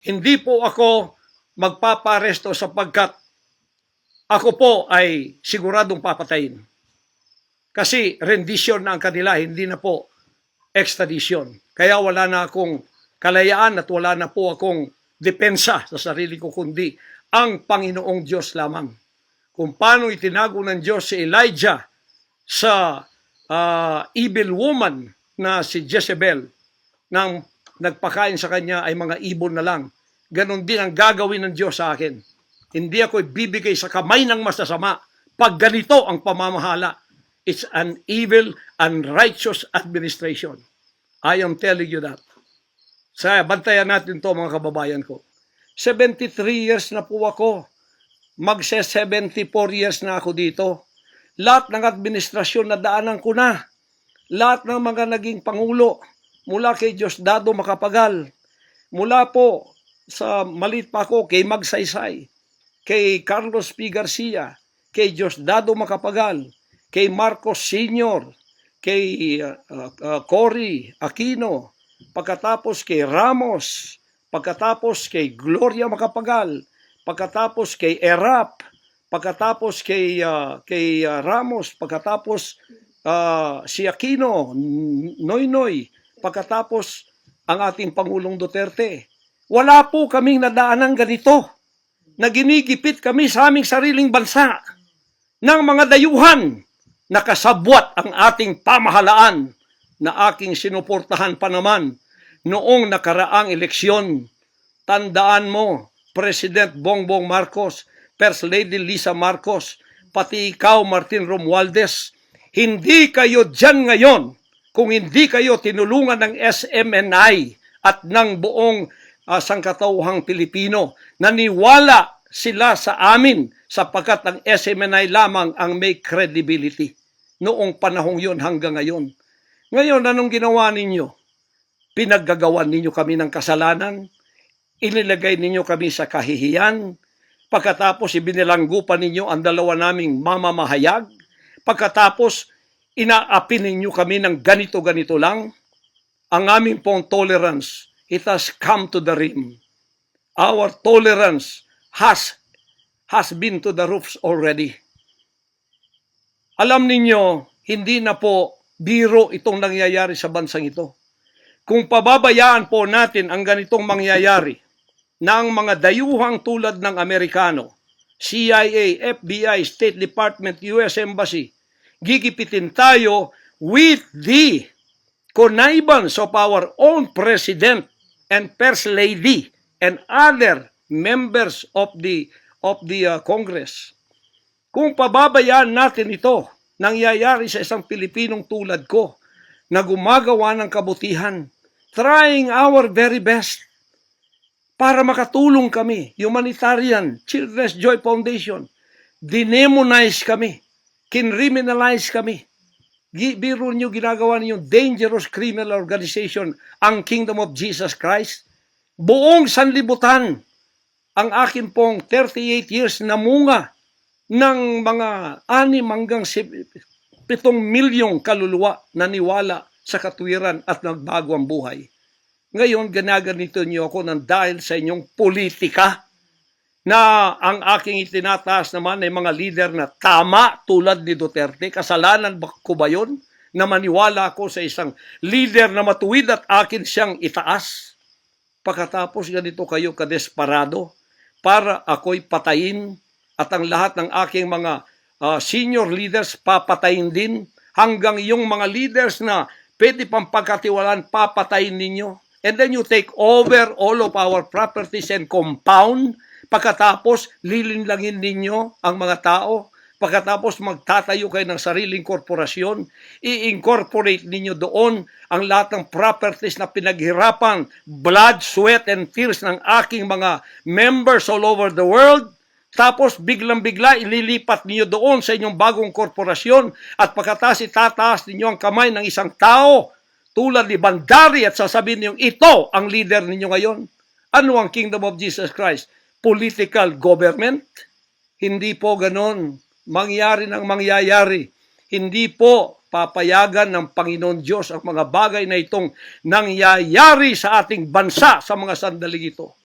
Hindi po ako magpaparesto sapagkat ako po ay siguradong papatayin. Kasi rendition na ang kanila, hindi na po extradition. Kaya wala na akong kalayaan at wala na po akong depensa sa sarili ko, kundi ang Panginoong Diyos lamang. Kung paano itinago ng Diyos si Elijah sa evil woman na si Jezebel, nang nagpakain sa kanya ay mga ibon na lang. Ganon din ang gagawin ng Diyos sa akin. Hindi ako ibibigay sa kamay ng masasama pag ganito ang pamamahala. It's an evil, unrighteous administration. I am telling you that. Sa bantayan natin to, mga kababayan ko. 73 years na po ako. Magse-74 years na ako dito. Lahat ng administrasyon na daanan ko na. Lahat ng mga naging pangulo, mula kay Diosdado Macapagal, mula po sa malit pa ako kay Magsaysay, kay Carlos P. Garcia, kay Diosdado Macapagal, kay Marcos Sr., kay Cory Aquino, pagkatapos kay Ramos, pagkatapos kay Gloria Macapagal, pagkatapos kay Erap, pagkatapos kay Ramos, pagkatapos si Aquino, Noynoy, pagkatapos ang ating Pangulong Duterte. Wala po kaming nadaanan ganito na ginigipit kami sa aming sariling bansa ng mga dayuhan na kasabwat ang ating pamahalaan na aking sinuportahan pa naman noong nakaraang eleksyon. Tandaan mo, President Bongbong Marcos, First Lady Lisa Marcos, pati ikaw, Martin Romualdez, hindi kayo dyan ngayon kung hindi kayo tinulungan ng SMNI at ng buong sangkatauhang Pilipino. Naniwala sila sa amin sapagkat ang SMNI lamang ang may credibility noong panahong yon hanggang ngayon. Ngayon, anong ginawa ninyo? Pinaggagawan ninyo kami ng kasalanan, inilagay ninyo kami sa kahihiyan, pagkatapos ibinilanggo pa ninyo ang dalawa naming mamamahayag, pagkatapos inaapi ninyo kami ng ganito-ganito lang. Ang aming pong tolerance, it has come to the rim. Our tolerance has been to the roofs already. Alam ninyo, hindi na po biro itong nangyayari sa bansang ito. Kung pababayaan po natin ang ganitong mangyayari ng mga dayuhang tulad ng Amerikano, CIA, FBI, State Department, US Embassy, gigipitin tayo with the connivance of our own President and First Lady and other members of the Congress. Kung pababayaan natin ito, nangyayari sa isang Pilipinong tulad ko na gumagawa ng kabutihan, trying our very best para makatulong kami, humanitarian, Children's Joy Foundation, demonize kami, kinriminalize kami. Biro nyo, ginagawa ninyo dangerous criminal organization ang Kingdom of Jesus Christ. Buong sanlibutan ang akin pong 38 years na munga ng mga 6 hanggang 7 milyong kaluluwa na niwala sa katwiran at nagbago ang buhay. Ngayon, ginaganito niyo ako ng dahil sa inyong politika na ang aking itinataas naman ay mga leader na tama tulad ni Duterte. Kasalanan ko ba yun na maniwala ako sa isang leader na matuwid at akin siyang itaas? Pagkatapos ganito kayo kadesperado para ako'y patayin at ang lahat ng aking mga senior leaders papatayin din, hanggang yung mga leaders na pwede pang pagkatiwalaan papatayin ninyo. And then you take over all of our properties and compound. Pagkatapos, lilinlangin ninyo ang mga tao. Pagkatapos, magtatayo kayo ng sariling korporasyon. I-incorporate ninyo doon ang lahat ng properties na pinaghirapan, blood, sweat, and tears ng aking mga members all over the world. Tapos, biglang-bigla, ililipat ninyo doon sa inyong bagong korporasyon. At pagkatapos, itataas ninyo ang kamay ng isang tao tulad ni Bandari at sasabihin niyo, ito ang leader ninyo ngayon. Ano ang Kingdom of Jesus Christ? Political government? Hindi po ganon. Mangyari ng mangyayari. Hindi po papayagan ng Panginoon Diyos ang mga bagay na itong nangyayari sa ating bansa sa mga sandaling ito.